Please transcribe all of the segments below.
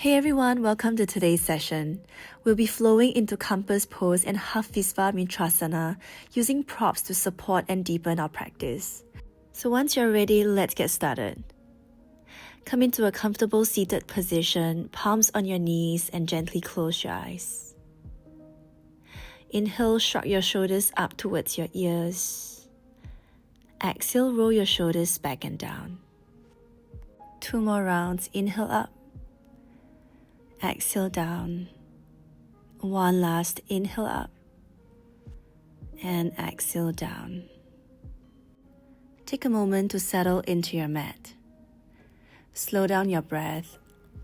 Hey everyone, welcome to today's session. We'll be flowing into Compass Pose and Hafizva Mitrasana using props to support and deepen our practice. So once you're ready, let's get started. Come into a comfortable seated position, palms on your knees, and gently close your eyes. Inhale, shrug your shoulders up towards your ears. Exhale, roll your shoulders back and down. 2 more rounds. Inhale up. Exhale down. 1 last. Inhale up. And exhale down. Take a moment to settle into your mat. Slow down your breath.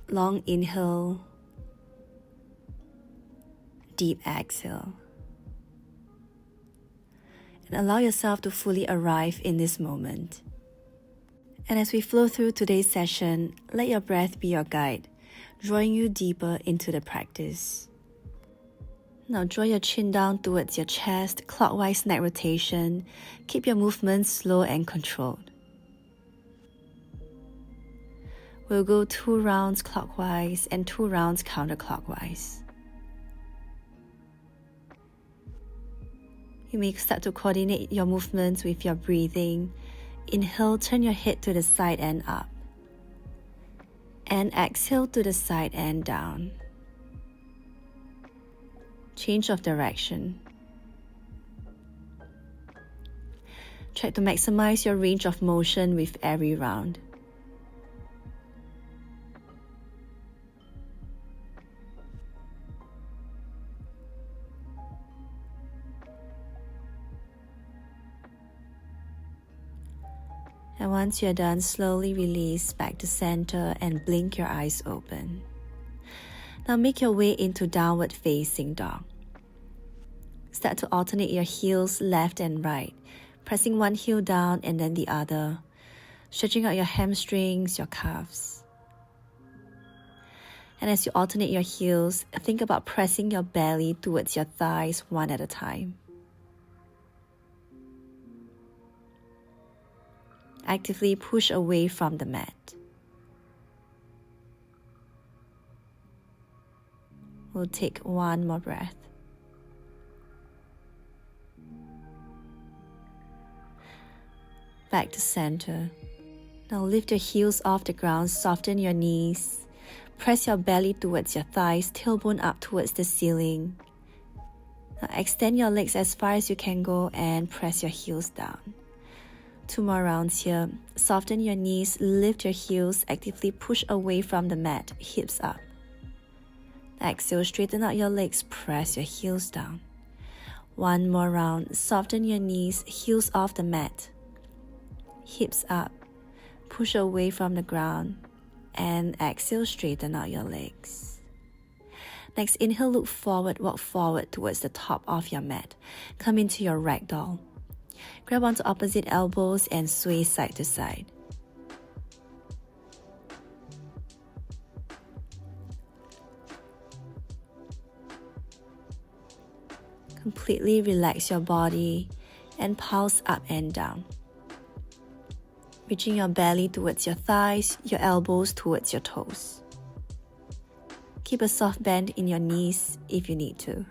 Long inhale. Deep exhale. And allow yourself to fully arrive in this moment. And as we flow through today's session, let your breath be your guide, drawing you deeper into the practice. Now draw your chin down towards your chest, clockwise neck rotation. Keep your movements slow and controlled. We'll go 2 rounds clockwise and 2 rounds counterclockwise. You may start to coordinate your movements with your breathing. Inhale, turn your head to the side and up. And exhale to the side and down. Change of direction. Try to maximize your range of motion with every round. And once you're done, slowly release back to center and blink your eyes open. Now make your way into downward facing dog. Start to alternate your heels left and right, pressing one heel down and then the other, stretching out your hamstrings, your calves. And as you alternate your heels, think about pressing your belly towards your thighs one at a time. Actively push away from the mat. We'll take 1 more breath. Back to center. Now lift your heels off the ground, soften your knees. Press your belly towards your thighs, tailbone up towards the ceiling. Now extend your legs as far as you can go and press your heels down. 2 more rounds here. Soften your knees, lift your heels, actively push away from the mat, hips up. Exhale, straighten out your legs, press your heels down. 1 more round. Soften your knees, heels off the mat, hips up, push away from the ground, and exhale, straighten out your legs. Next, inhale, look forward, walk forward towards the top of your mat. Come into your ragdoll. Grab onto opposite elbows and sway side to side. Completely relax your body and pulse up and down. Reaching your belly towards your thighs, your elbows towards your toes. Keep a soft bend in your knees if you need to.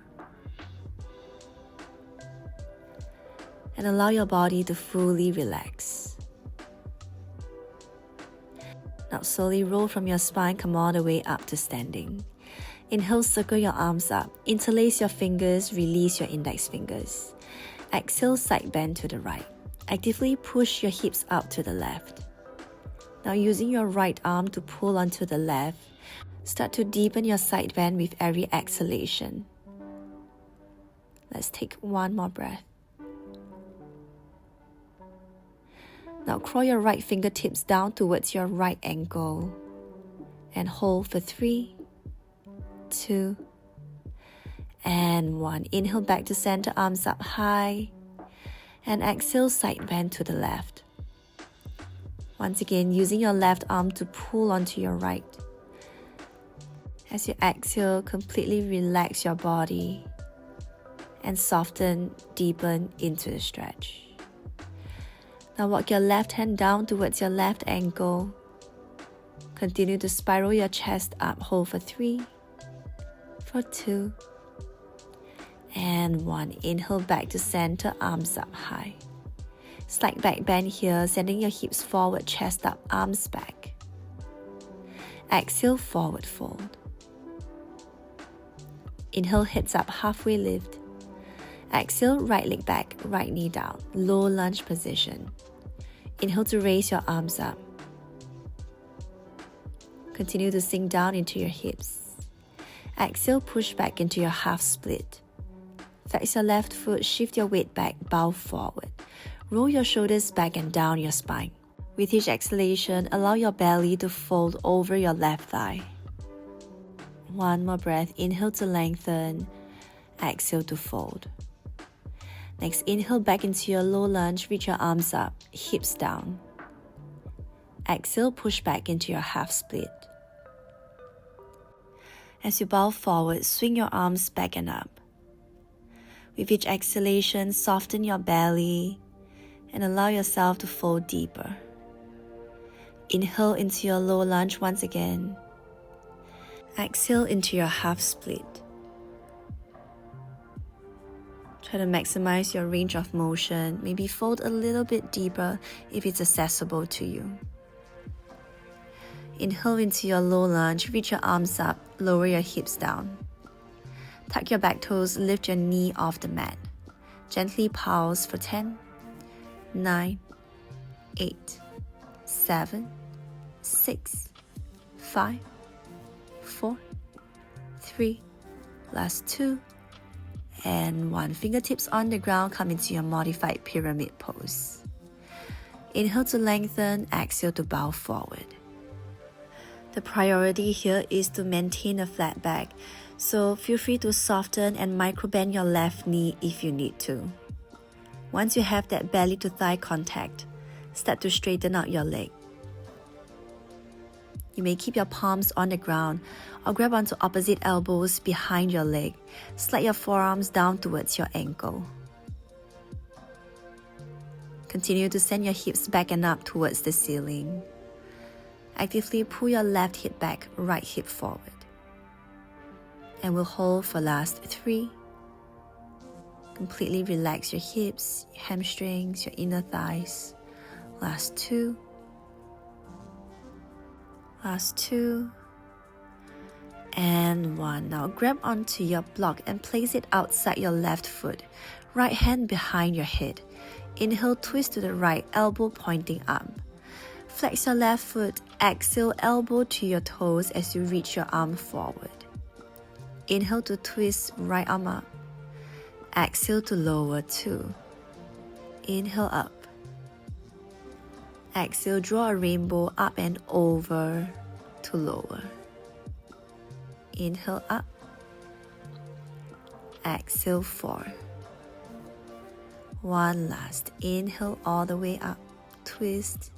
And allow your body to fully relax. Now slowly roll from your spine, come all the way up to standing. Inhale, circle your arms up. Interlace your fingers, release your index fingers. Exhale, side bend to the right. Actively push your hips up to the left. Now using your right arm to pull onto the left, start to deepen your side bend with every exhalation. Let's take 1 more breath. Now crawl your right fingertips down towards your right ankle and hold for 3, 2, and 1. Inhale back to center, arms up high, and exhale, side bend to the left. Once again, using your left arm to pull onto your right. As you exhale, completely relax your body and soften, deepen into the stretch. Now walk your left hand down towards your left ankle. Continue to spiral your chest up. Hold for 3, for 2, and 1. Inhale back to center, arms up high. Slight back bend here, sending your hips forward, chest up, arms back. Exhale, forward fold. Inhale, hips up, halfway lift. Exhale, right leg back, right knee down, low lunge position. Inhale to raise your arms up. Continue to sink down into your hips. Exhale, push back into your half split. Flex your left foot, shift your weight back, bow forward. Roll your shoulders back and down your spine. With each exhalation, allow your belly to fold over your left thigh. One more breath. Inhale to lengthen. Exhale to fold. Next, inhale back into your low lunge. Reach your arms up, hips down. Exhale, push back into your half split. As you bow forward, swing your arms back and up. With each exhalation, soften your belly and allow yourself to fold deeper. Inhale into your low lunge once again. Exhale into your half split. Try to maximize your range of motion. Maybe fold a little bit deeper if it's accessible to you. Inhale into your low lunge, reach your arms up, lower your hips down. Tuck your back toes, lift your knee off the mat. Gently pulse for 10, 9, 8, 7, 6, 5, 4, 3, last 2, and 1. Fingertips on the ground, come into your modified pyramid pose. Inhale to lengthen, exhale to bow forward. The priority here is to maintain a flat back, so feel free to soften and micro-bend your left knee if you need to. Once you have that belly to thigh contact, start to straighten out your leg. You may keep your palms on the ground or grab onto opposite elbows behind your leg. Slide your forearms down towards your ankle. Continue to send your hips back and up towards the ceiling. Actively pull your left hip back, right hip forward. And we'll hold for last 3. Completely relax your hips, your hamstrings, your inner thighs. Last 2. Last 2. And 1. Now grab onto your block and place it outside your left foot. Right hand behind your head. Inhale, twist to the right, elbow pointing up. Flex your left foot, exhale, elbow to your toes as you reach your arm forward. Inhale to twist, right arm up. Exhale to lower 2. Inhale up. Exhale, draw a rainbow up and over to lower. Inhale up. Exhale 4. 1 last. Inhale all the way up. Twist.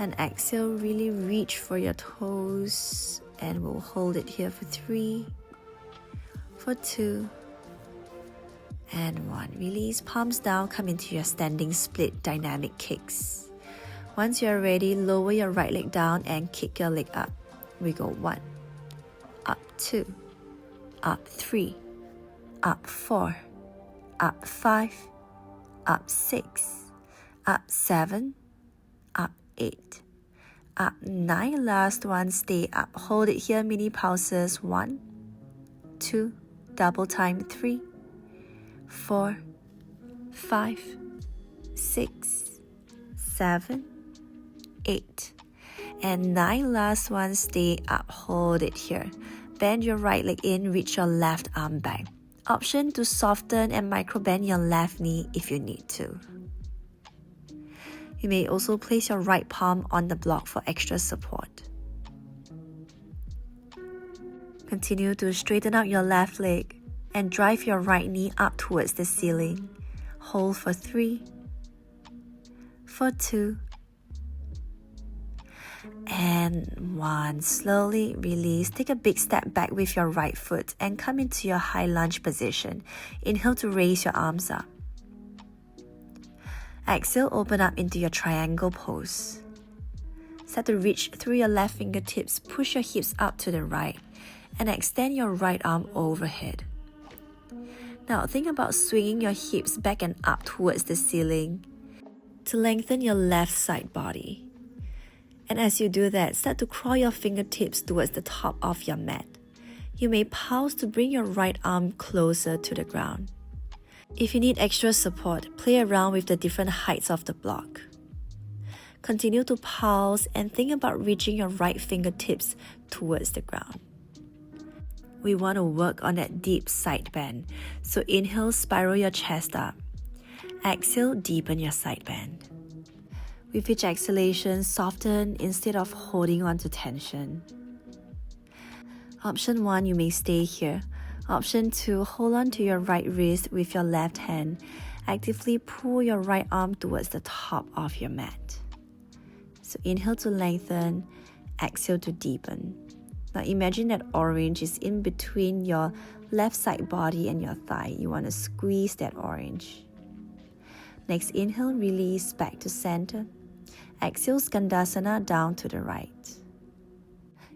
And exhale, really reach for your toes. And we'll hold it here for 3, for 2, and 1. Release, palms down, come into your standing split dynamic kicks. Once you're ready, lower your right leg down and kick your leg up. We go 1, up 2, up 3, up 4, up 5, up 6, up 7, up 8, up 9. Last one, stay up. Hold it here, mini pulses. 1, 2, double time. 3, 4, 5, 6, 7, 8, and 9. Last one, stay up. Hold it here. Bend your right leg in, reach your left arm back. Option to soften and micro bend your left knee if you need to. You may also place your right palm on the block for extra support. Continue to straighten out your left leg and drive your right knee up towards the ceiling. Hold for 3, for 2, and 1. Slowly release. Take a big step back with your right foot and come into your high lunge position. Inhale to raise your arms up. Exhale, open up into your triangle pose. Start to reach through your left fingertips, push your hips up to the right, and extend your right arm overhead. Now think about swinging your hips back and up towards the ceiling to lengthen your left side body. And as you do that, start to crawl your fingertips towards the top of your mat. You may pause to bring your right arm closer to the ground. If you need extra support, play around with the different heights of the block. Continue to pause and think about reaching your right fingertips towards the ground. We want to work on that deep side bend. So inhale, spiral your chest up. Exhale, deepen your side bend. With each exhalation, soften instead of holding on to tension. Option 1, you may stay here. Option 2, hold on to your right wrist with your left hand. Actively pull your right arm towards the top of your mat. So inhale to lengthen, exhale to deepen. Now imagine that orange is in between your left side body and your thigh. You want to squeeze that orange. Next, inhale, release back to center. Exhale, Skandasana down to the right.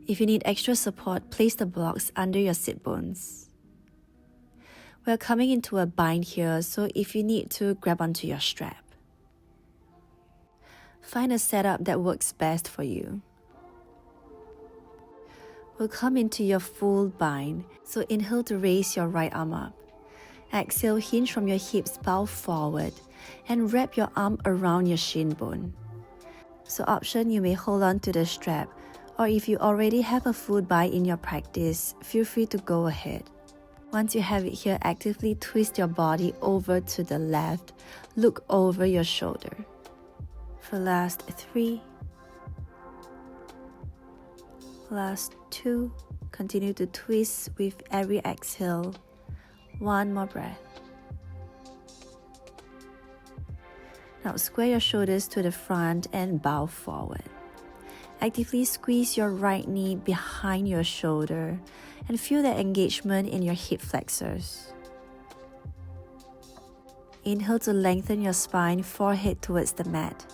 If you need extra support, place the blocks under your sit bones. We're coming into a bind here, so if you need to, grab onto your strap. Find a setup that works best for you. We'll come into your full bind, so inhale to raise your right arm up. Exhale, hinge from your hips, bow forward, and wrap your arm around your shin bone. So option, you may hold on to the strap, or if you already have a full bind in your practice, feel free to go ahead. Once you have it here, actively twist your body over to the left, look over your shoulder. For last 3, last 2, continue to twist with every exhale. 1 more breath. Now square your shoulders to the front and bow forward. Actively squeeze your right knee behind your shoulder and feel the engagement in your hip flexors. Inhale to lengthen your spine, forehead towards the mat.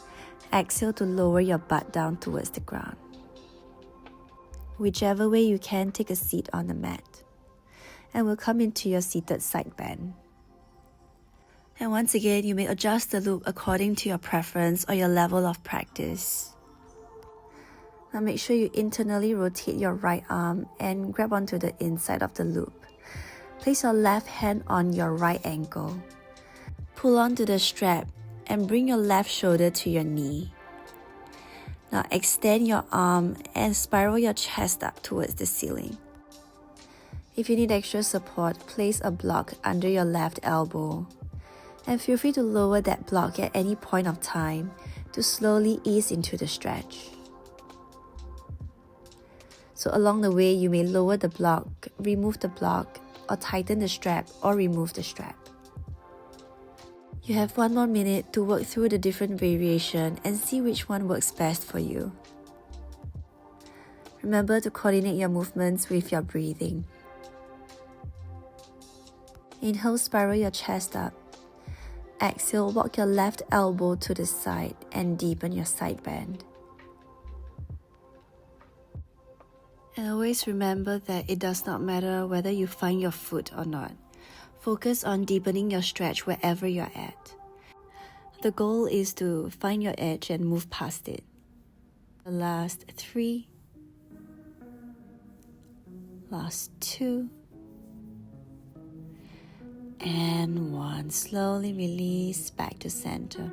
Exhale to lower your butt down towards the ground. Whichever way you can, take a seat on the mat. And we'll come into your seated side bend. And once again, you may adjust the loop according to your preference or your level of practice. Now make sure you internally rotate your right arm and grab onto the inside of the loop. Place your left hand on your right ankle. Pull onto the strap and bring your left shoulder to your knee. Now extend your arm and spiral your chest up towards the ceiling. If you need extra support, place a block under your left elbow. And feel free to lower that block at any point of time to slowly ease into the stretch. So along the way, you may lower the block, remove the block, or tighten the strap or remove the strap. You have 1 more minute to work through the different variation and see which one works best for you. Remember to coordinate your movements with your breathing. Inhale, spiral your chest up. Exhale, walk your left elbow to the side and deepen your side bend. And always remember that it does not matter whether you find your foot or not. Focus on deepening your stretch wherever you're at. The goal is to find your edge and move past it. The last 3, last 2, and 1. Slowly release back to center.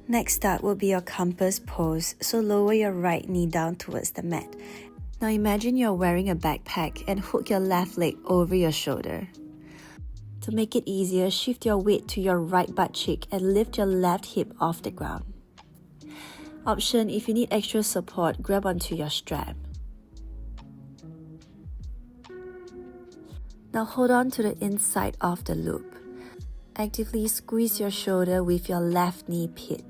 Next up will be your compass pose, so lower your right knee down towards the mat. Now imagine you're wearing a backpack and hook your left leg over your shoulder. To make it easier, shift your weight to your right butt cheek and lift your left hip off the ground. Option, if you need extra support, grab onto your strap. Now hold on to the inside of the loop. Actively squeeze your shoulder with your left knee pit.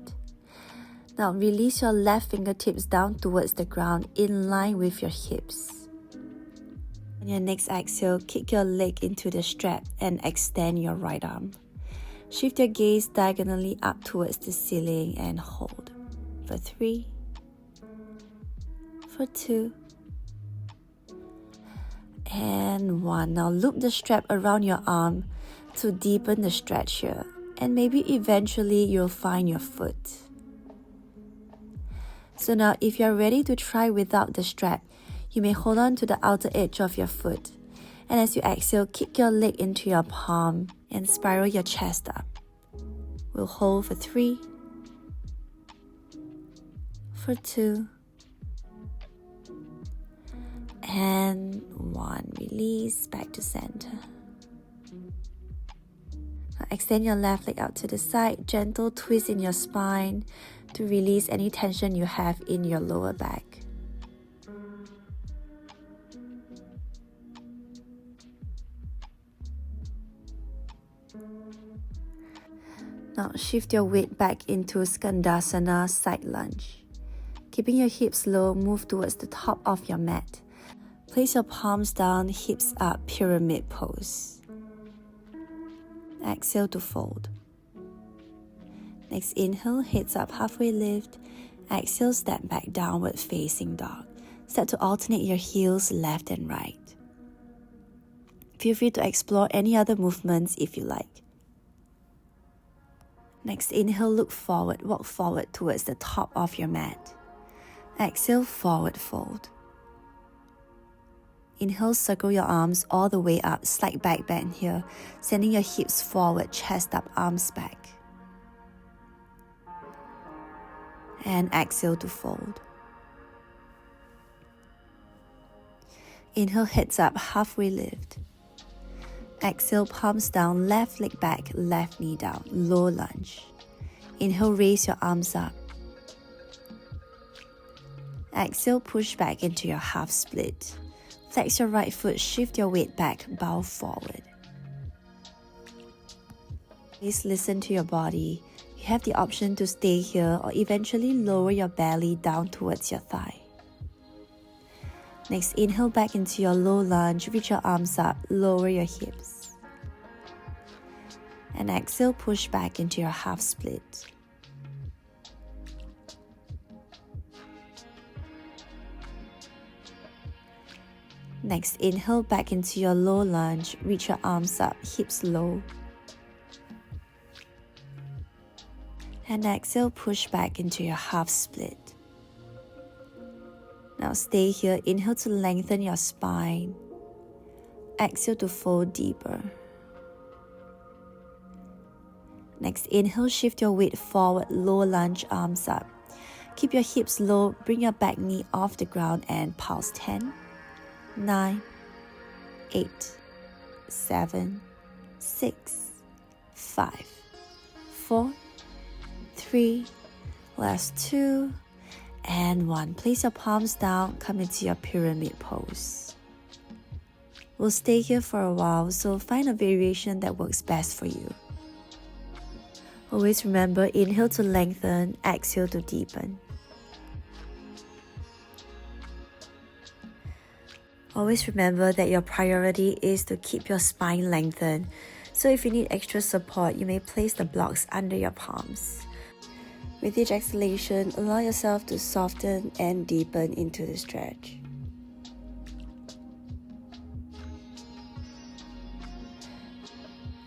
Now release your left fingertips down towards the ground in line with your hips. On your next exhale, kick your leg into the strap and extend your right arm. Shift your gaze diagonally up towards the ceiling and hold. For 3, for 2, and 1. Now loop the strap around your arm to deepen the stretch here, and maybe eventually you'll find your foot. So now if you're ready to try without the strap, you may hold on to the outer edge of your foot, and as you exhale, kick your leg into your palm and spiral your chest up. We'll hold for 3, for 2, and 1. Release back to center. Now extend your left leg out to the side, gentle twist in your spine to release any tension you have in your lower back. Now shift your weight back into Skandasana side lunge. Keeping your hips low, move towards the top of your mat. Place your palms down, hips up, pyramid pose. Exhale to fold. Next inhale, hips up, halfway lift. Exhale, step back, downward facing dog. Start to alternate your heels left and right. Feel free to explore any other movements if you like. Next inhale, look forward, walk forward towards the top of your mat. Exhale, forward fold. Inhale, circle your arms all the way up, slight back bend here, sending your hips forward, chest up, arms back. And exhale to fold. Inhale, hips up, halfway lift. Exhale, palms down, left leg back, left knee down, low lunge. Inhale, raise your arms up. Exhale, push back into your half split. Flex your right foot, shift your weight back, bow forward. Please listen to your body. You have the option to stay here or eventually lower your belly down towards your thigh. Next, inhale back into your low lunge, reach your arms up, lower your hips. And exhale, push back into your half split. Next, inhale back into your low lunge, reach your arms up, hips low. And exhale, push back into your half split. Now stay here, inhale to lengthen your spine. Exhale to fold deeper. Next, inhale, shift your weight forward, low lunge, arms up. Keep your hips low, bring your back knee off the ground and pulse 10, 9, 8, 7, 6, 5, 4, 3, last 2, and 1. Place your palms down, come into your pyramid pose. We'll stay here for a while, so find a variation that works best for you. Always remember, inhale to lengthen, exhale to deepen. Always remember that your priority is to keep your spine lengthened. So if you need extra support, you may place the blocks under your palms. With each exhalation, allow yourself to soften and deepen into the stretch.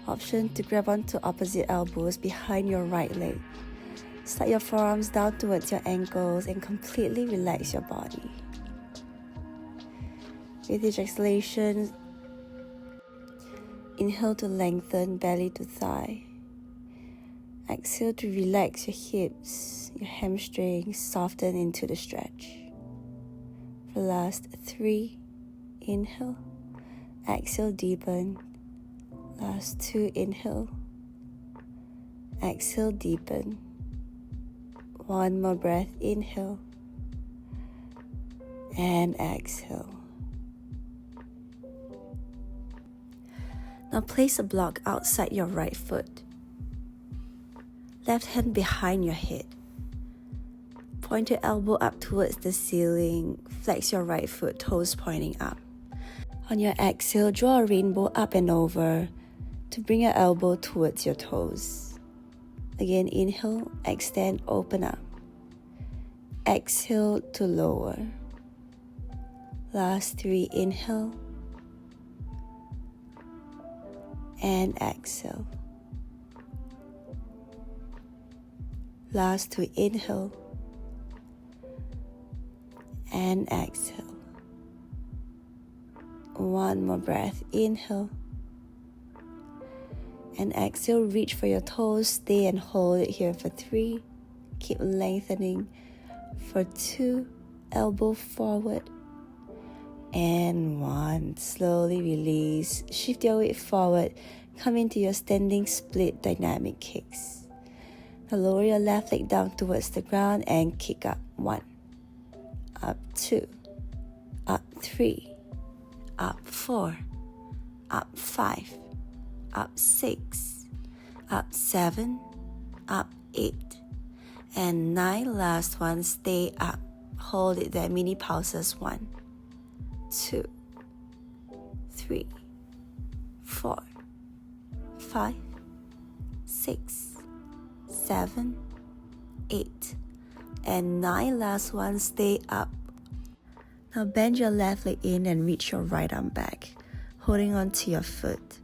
Option to grab onto opposite elbows behind your right leg. Slide your forearms down towards your ankles and completely relax your body. With each exhalation, inhale to lengthen belly to thigh. Exhale to relax your hips, your hamstrings, soften into the stretch. For the last 3, inhale. Exhale, deepen. Last 2, inhale. Exhale, deepen. 1 more breath, inhale. And exhale. Now place a block outside your right foot. Left hand behind your head. Point your elbow up towards the ceiling. Flex your right foot, toes pointing up. On your exhale, draw a rainbow up and over to bring your elbow towards your toes. Again, inhale, extend, open up. Exhale to lower. Last 3, inhale and exhale. Last 2, inhale and exhale. One more breath, inhale and exhale. Reach for your toes, stay and hold it here for 3. Keep lengthening for 2, elbow forward, and 1. Slowly release, shift your weight forward, come into your standing split dynamic kicks. Now lower your left leg down towards the ground and kick up. 1, up 2, up 3, up 4, up 5, up 6, up 7, up 8, and 9. Last one, stay up. Hold it there, mini pulses. 1, 2, 3, 4, 5, 6, 7, 8, and 9. Last one, stay up. Now bend your left leg in and reach your right arm back, holding on to your foot.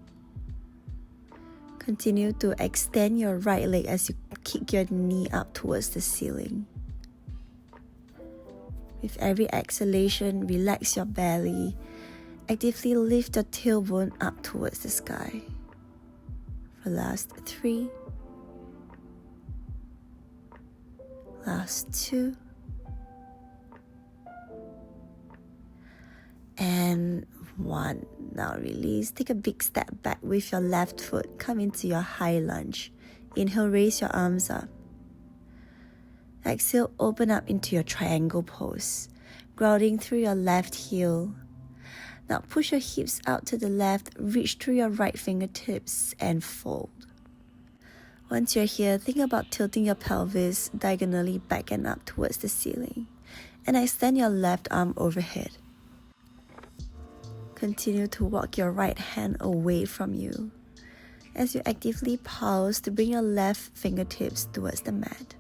Continue to extend your right leg as you kick your knee up towards the ceiling. With every exhalation, relax your belly. Actively lift your tailbone up towards the sky. For last 3, last 2, and 1. Now release. Take a big step back with your left foot. Come into your high lunge. Inhale, raise your arms up. Exhale, open up into your triangle pose, grounding through your left heel. Now push your hips out to the left, reach through your right fingertips and fold. Once you're here, think about tilting your pelvis diagonally back and up towards the ceiling, and extend your left arm overhead. Continue to walk your right hand away from you as you actively pulse to bring your left fingertips towards the mat.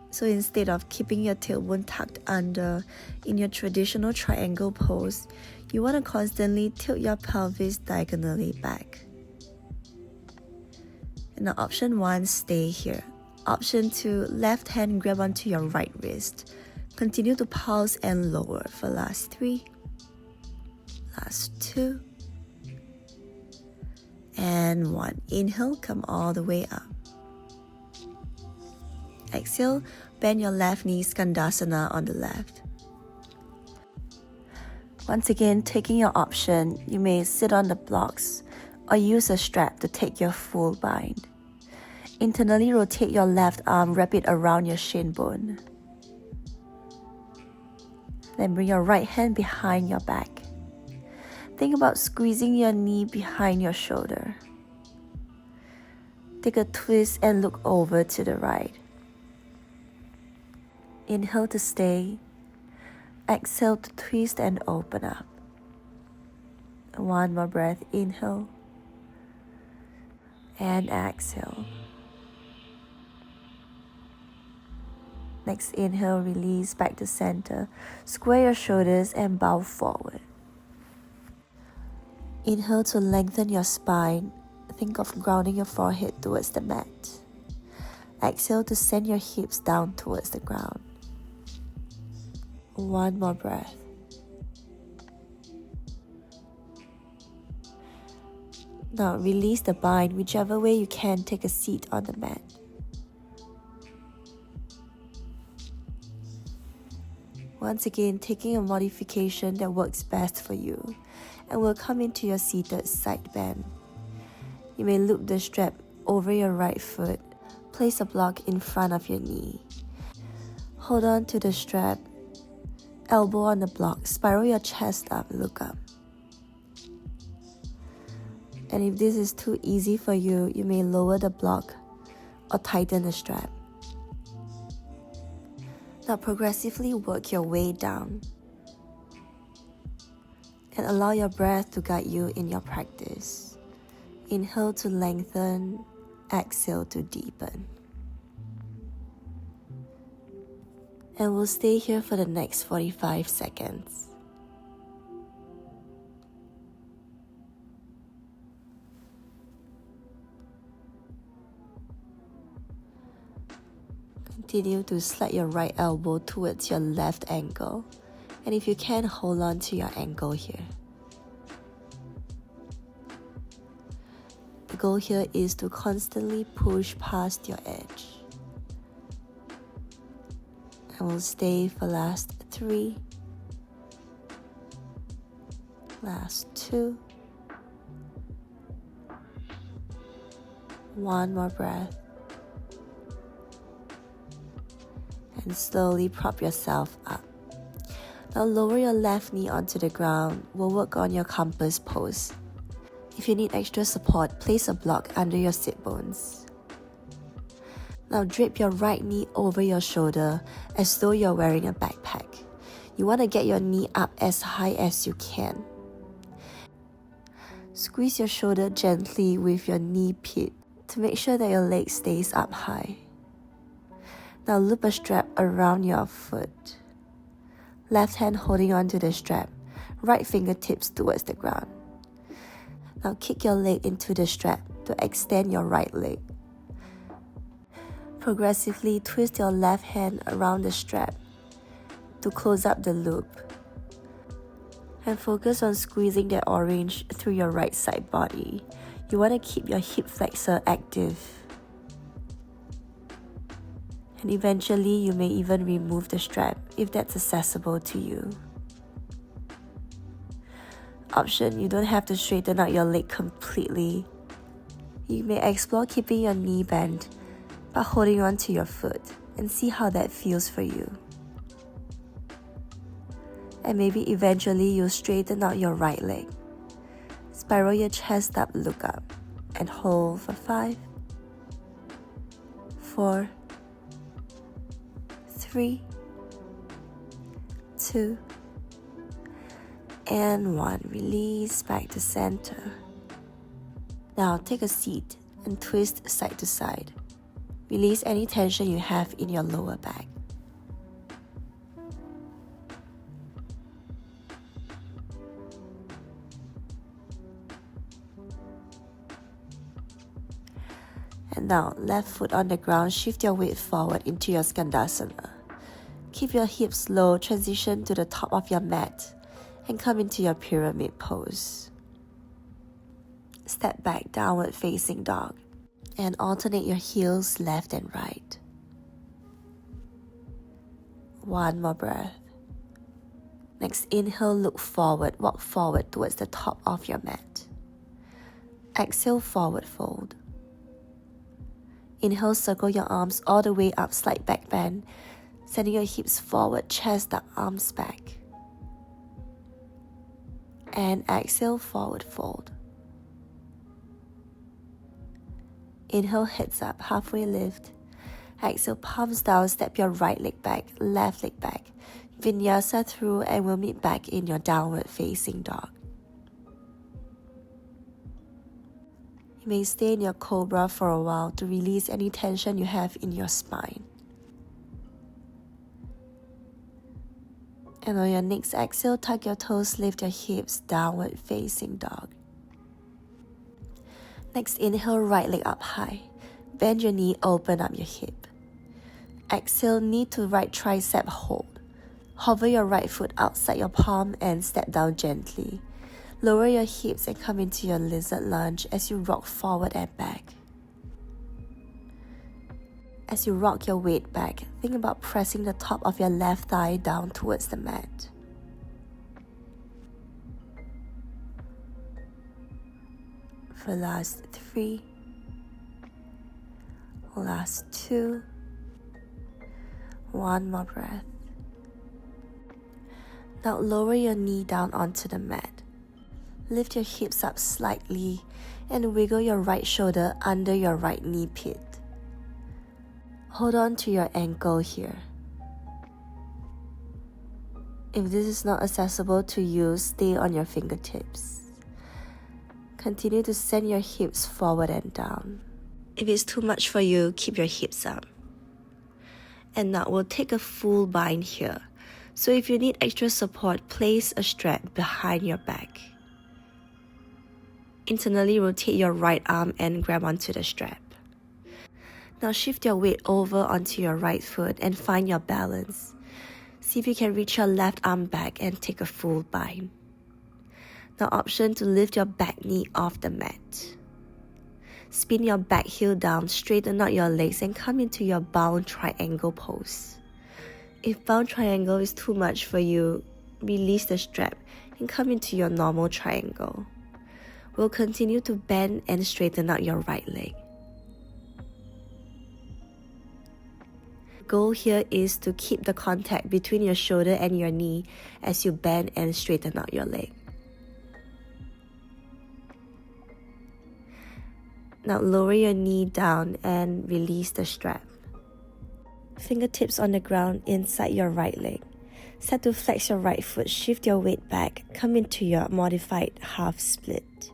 So instead of keeping your tailbone tucked under in your traditional triangle pose, you want to constantly tilt your pelvis diagonally back. And now option 1, stay here. Option 2, left hand grab onto your right wrist. Continue to pulse and lower for last 3, last 2, and 1. Inhale, come all the way up. Exhale, bend your left knee, Skandasana on the left. Once again, taking your option, you may sit on the blocks or use a strap to take your full bind. Internally rotate your left arm, wrap it around your shin bone. Then bring your right hand behind your back. Think about squeezing your knee behind your shoulder. Take a twist and look over to the right. Inhale to stay. Exhale to twist and open up. One more breath. Inhale and exhale. Next inhale, release back to center. Square your shoulders and bow forward. Inhale to lengthen your spine. Think of grounding your forehead towards the mat. Exhale to send your hips down towards the ground. One more breath. Now release the bind. Whichever way you can, take a seat on the mat. Once again, taking a modification that works best for you, and we'll come into your seated side bend. You may loop the strap over your right foot. Place a block in front of your knee. Hold on to the strap. Elbow on the block. Spiral your chest up. Look up. And if this is too easy for you, you may lower the block or tighten the strap. Now progressively work your way down and allow your breath to guide you in your practice. Inhale to lengthen, exhale to deepen. And we'll stay here for the next 45 seconds. Continue to slide your right elbow towards your left ankle, and if you can, hold on to your ankle here. The goal here is to constantly push past your edge. And we'll stay for last 3, last 2, one more breath. And slowly prop yourself up. Now lower your left knee onto the ground. We'll work on your compass pose. If you need extra support, place a block under your sit bones. Now drape your right knee over your shoulder as though you're wearing a backpack. You want to get your knee up as high as you can. Squeeze your shoulder gently with your knee pit to make sure that your leg stays up high. Now loop a strap around your foot. Left hand holding onto the strap, right fingertips towards the ground. Now kick your leg into the strap to extend your right leg. Progressively twist your left hand around the strap to close up the loop. And focus on squeezing the orange through your right side body. You want to keep your hip flexor active. And eventually you may even remove the strap if that's accessible to you. Option, you don't have to straighten out your leg completely. You may explore keeping your knee bent but holding on to your foot and see how that feels for you. And maybe eventually you'll straighten out your right leg. Spiral your chest up, look up, and hold for 5, 4, 3, 2, and 1. Release back to center. Now take a seat and twist side to side. Release any tension you have in your lower back. And now, left foot on the ground, shift your weight forward into your Skandasana. Keep your hips low, transition to the top of your mat, and come into your pyramid pose. Step back, downward facing dog, and alternate your heels left and right. One more breath. Next, inhale, look forward, walk forward towards the top of your mat. Exhale, forward fold. Inhale, circle your arms all the way up, slight back bend, sending your hips forward, chest up, arms back. And exhale, forward fold. Inhale, hips up, halfway lift. Exhale, palms down, step your right leg back, left leg back. Vinyasa through, and we'll meet back in your downward facing dog. You may stay in your cobra for a while to release any tension you have in your spine. And on your next exhale, tuck your toes, lift your hips, downward facing dog. Next, inhale, right leg up high. Bend your knee, open up your hip. Exhale, knee to right tricep, hold. Hover your right foot outside your palm and step down gently. Lower your hips and come into your lizard lunge as you rock forward and back. As you rock your weight back, think about pressing the top of your left thigh down towards the mat. For last 3, last 2, one more breath. Now lower your knee down onto the mat. Lift your hips up slightly and wiggle your right shoulder under your right knee pit. Hold on to your ankle here. If this is not accessible to you, stay on your fingertips. Continue to send your hips forward and down. If it's too much for you, keep your hips up. And now we'll take a full bind here. So if you need extra support, place a strap behind your back. Internally rotate your right arm and grab onto the strap. Now shift your weight over onto your right foot and find your balance. See if you can reach your left arm back and take a full bind. Now option to lift your back knee off the mat. Spin your back heel down, straighten out your legs and come into your bound triangle pose. If bound triangle is too much for you, release the strap and come into your normal triangle. We'll continue to bend and straighten out your right leg. Goal here is to keep the contact between your shoulder and your knee as you bend and straighten out your leg. Now lower your knee down and release the strap. Fingertips on the ground inside your right leg. Set to flex your right foot, shift your weight back, come into your modified half split.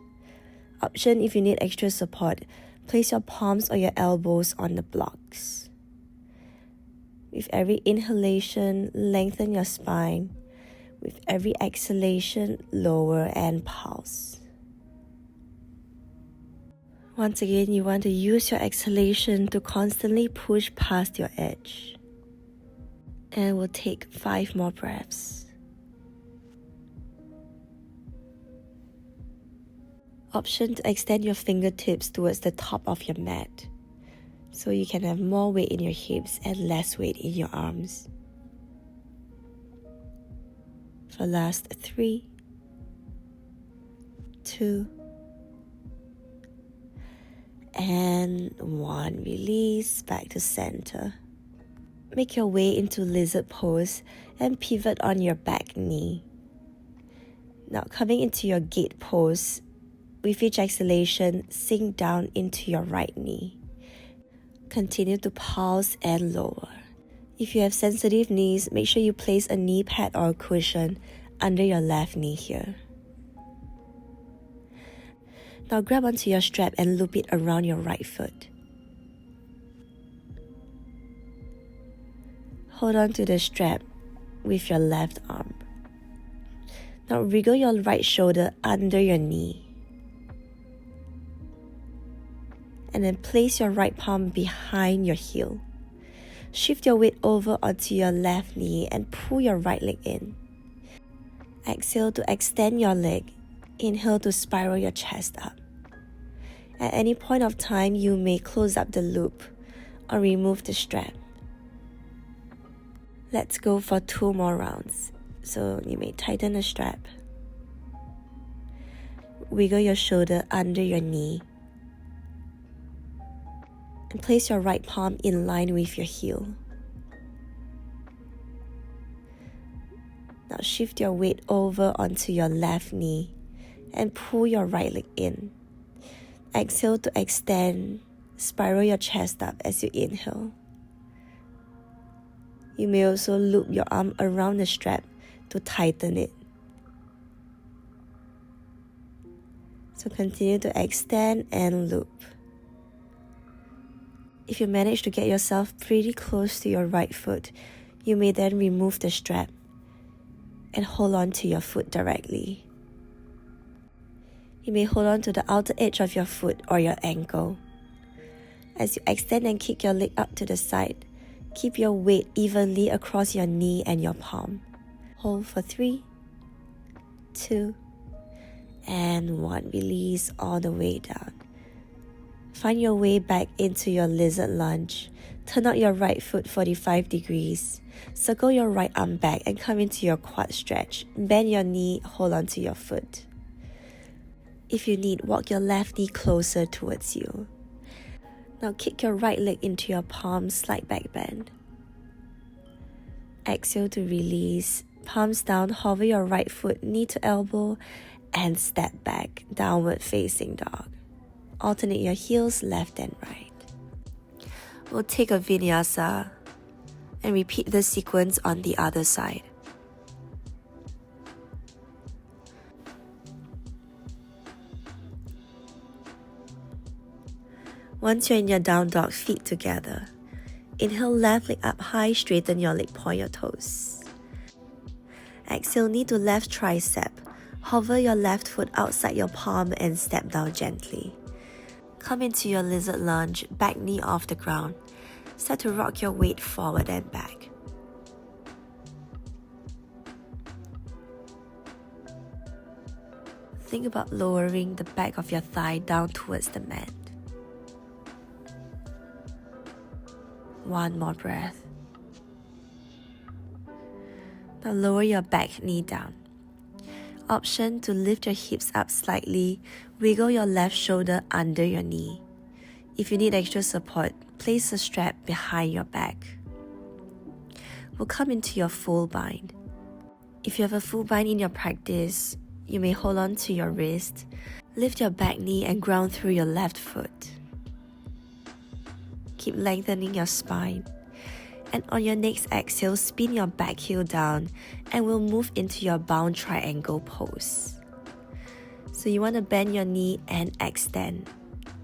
Option if you need extra support, place your palms or your elbows on the blocks. With every inhalation, lengthen your spine. With every exhalation, lower and pulse. Once again, you want to use your exhalation to constantly push past your edge. And we'll take 5 more breaths. Option to extend your fingertips towards the top of your mat, so you can have more weight in your hips and less weight in your arms. For last 3, 2, and 1. Release back to center. Make your way into lizard pose and pivot on your back knee. Now coming into your gate pose, with each exhalation, sink down into your right knee. Continue to pulse and lower. If you have sensitive knees, make sure you place a knee pad or a cushion under your left knee here. Now grab onto your strap and loop it around your right foot. Hold on to the strap with your left arm. Now wriggle your right shoulder under your knee. And then place your right palm behind your heel. Shift your weight over onto your left knee and pull your right leg in. Exhale to extend your leg. Inhale to spiral your chest up. At any point of time, you may close up the loop or remove the strap. Let's go for 2 more rounds. So you may tighten the strap. Wiggle your shoulder under your knee. And place your right palm in line with your heel. Now shift your weight over onto your left knee and pull your right leg in. Exhale to extend, spiral your chest up as you inhale. You may also loop your arm around the strap to tighten it. So continue to extend and loop. If you manage to get yourself pretty close to your right foot, you may then remove the strap and hold on to your foot directly. You may hold on to the outer edge of your foot or your ankle. As you extend and kick your leg up to the side, keep your weight evenly across your knee and your palm. Hold for 3, 2, and 1. Release all the way down. Find your way back into your lizard lunge. Turn out your right foot 45 degrees. Circle your right arm back and come into your quad stretch. Bend your knee, hold on to your foot. If you need, walk your left knee closer towards you. Now kick your right leg into your palm, slight back bend. Exhale to release. Palms down, hover your right foot knee to elbow and step back, downward facing dog. Alternate your heels left and right. We'll take a vinyasa and repeat the sequence on the other side. Once you're in your down dog, feet together. Inhale, left leg up high, straighten your leg, point your toes. Exhale, knee to left tricep. Hover your left foot outside your palm and step down gently. Come into your lizard lunge, back knee off the ground. Start to rock your weight forward and back. Think about lowering the back of your thigh down towards the mat. One more breath. Now lower your back knee down. Option to lift your hips up slightly, wiggle your left shoulder under your knee. If you need extra support, place a strap behind your back. We'll come into your full bind. If you have a full bind in your practice, you may hold on to your wrist, lift your back knee and ground through your left foot. Keep lengthening your spine. And on your next exhale, spin your back heel down and we'll move into your bound triangle pose. So you want to bend your knee and extend.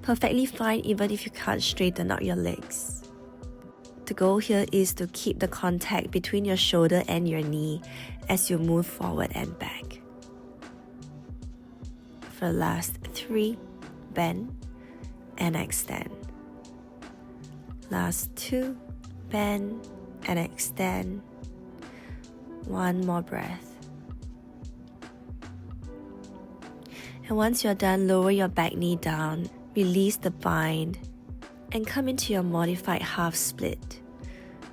Perfectly fine even if you can't straighten out your legs. The goal here is to keep the contact between your shoulder and your knee as you move forward and back. For the last 3, bend and extend. Last 2, bend and extend. One more breath. And once you're done, lower your back knee down, release the bind, and come into your modified half split.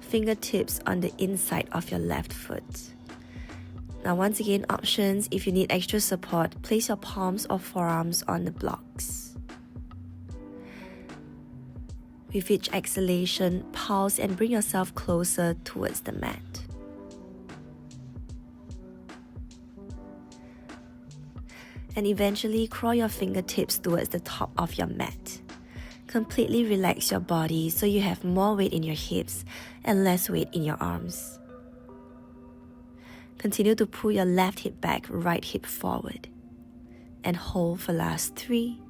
Fingertips on the inside of your left foot. Now once again, options: if you need extra support, place your palms or forearms on the blocks. With each exhalation, pause and bring yourself closer towards the mat. And eventually crawl your fingertips towards the top of your mat. Completely relax your body so you have more weight in your hips and less weight in your arms. Continue to pull your left hip back, right hip forward. And hold for last 3.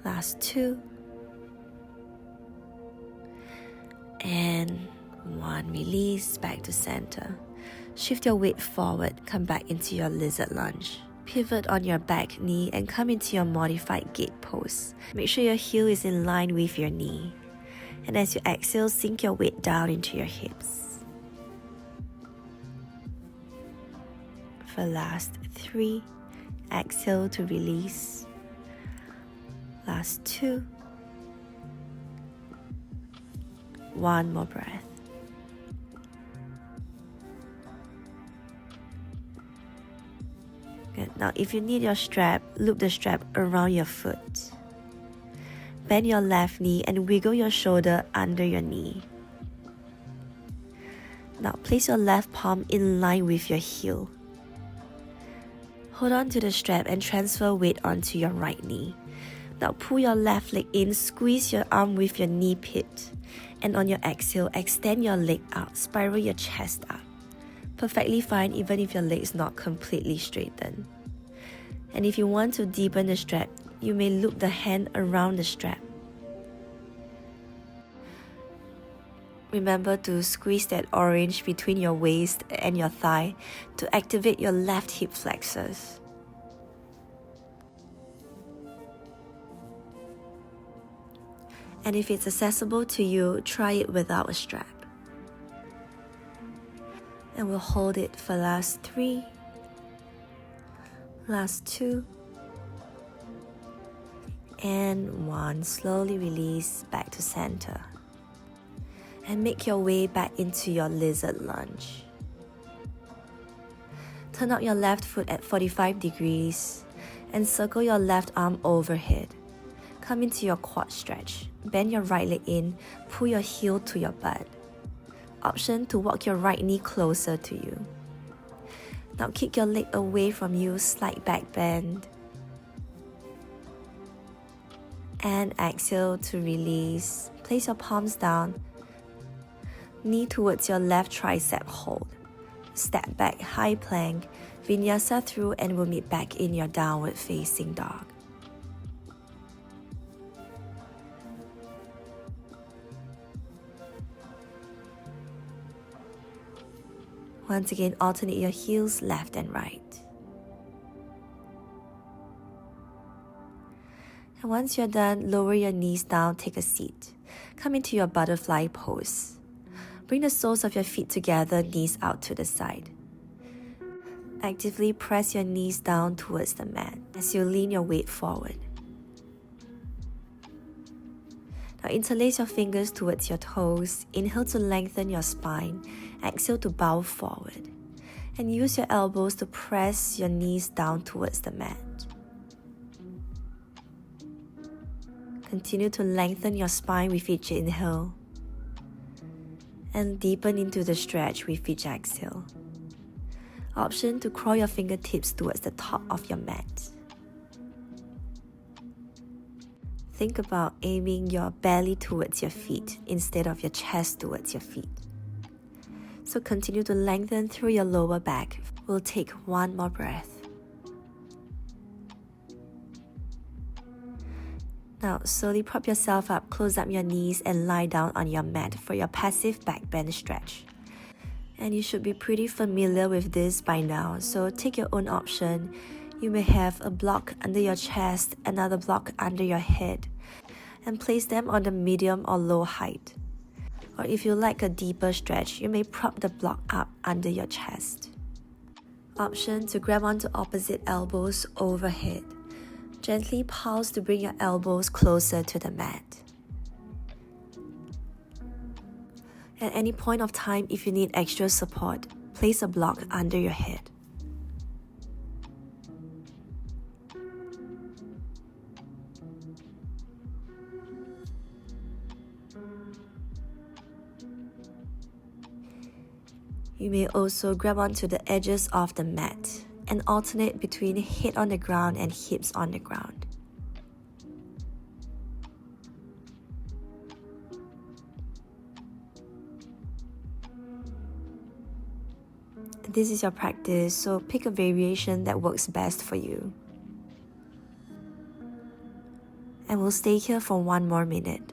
Last 2. And 1. Release back to center. Shift your weight forward, come back into your lizard lunge. Pivot on your back knee and come into your modified gate pose. Make sure your heel is in line with your knee. And as you exhale, sink your weight down into your hips. For last 3, exhale to release. Last 2. 1 more breath. Good. Now if you need your strap, loop the strap around your foot. Bend your left knee and wiggle your shoulder under your knee. Now place your left palm in line with your heel. Hold on to the strap and transfer weight onto your right knee. Now pull your left leg in, squeeze your arm with your knee pit. And on your exhale, extend your leg out, spiral your chest up. Perfectly fine even if your leg is not completely straightened. And if you want to deepen the strap, you may loop the hand around the strap. Remember to squeeze that orange between your waist and your thigh to activate your left hip flexors. And if it's accessible to you, try it without a strap. And we'll hold it for last 3, last 2, and 1. Slowly release back to center. And make your way back into your lizard lunge. Turn out your left foot at 45 degrees and circle your left arm overhead. Come into your quad stretch. Bend your right leg in, pull your heel to your butt. Option to walk your right knee closer to you. Now kick your leg away from you, slight back bend. And exhale to release. Place your palms down. Knee towards your left tricep, hold. Step back, high plank, vinyasa through, and we'll meet back in your downward facing dog. Once again, alternate your heels left and right. And once you're done, lower your knees down, take a seat. Come into your butterfly pose. Bring the soles of your feet together, knees out to the side. Actively press your knees down towards the mat as you lean your weight forward. Now interlace your fingers towards your toes. Inhale to lengthen your spine. Exhale to bow forward. And use your elbows to press your knees down towards the mat. Continue to lengthen your spine with each inhale. And deepen into the stretch with each exhale. Option to crawl your fingertips towards the top of your mat. Think about aiming your belly towards your feet instead of your chest towards your feet. So continue to lengthen through your lower back. We'll take one more breath. Now, slowly prop yourself up, close up your knees and lie down on your mat for your passive back bend stretch. And you should be pretty familiar with this by now, so take your own option. You may have a block under your chest, another block under your head, and place them on the medium or low height. Or if you like a deeper stretch, you may prop the block up under your chest. Option to grab onto opposite elbows overhead. Gently pulse to bring your elbows closer to the mat. At any point of time, if you need extra support, place a block under your head. You may also grab onto the edges of the mat and alternate between head on the ground and hips on the ground. This is your practice, so pick a variation that works best for you. And we'll stay here for one more minute.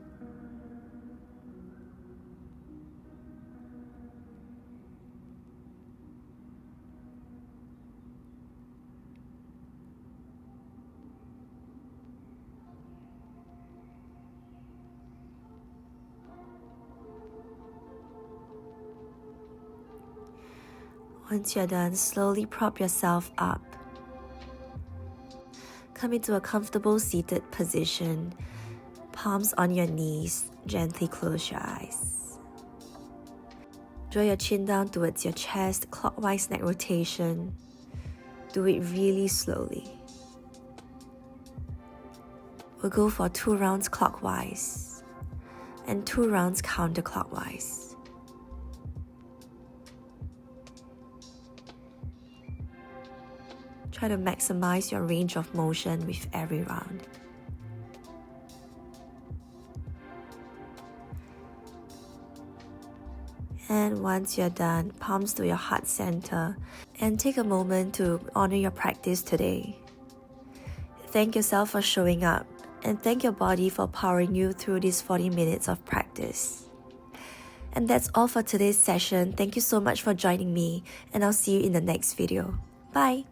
Once you're done, slowly prop yourself up. Come into a comfortable seated position. Palms on your knees, gently close your eyes. Draw your chin down towards your chest, clockwise neck rotation. Do it really slowly. We'll go for 2 rounds clockwise and 2 rounds counterclockwise. Try to maximize your range of motion with every round. And once you're done, palms to your heart center and take a moment to honor your practice today. Thank yourself for showing up and thank your body for powering you through these 40 minutes of practice. And that's all for today's session. Thank you so much for joining me, and I'll see you in the next video. Bye!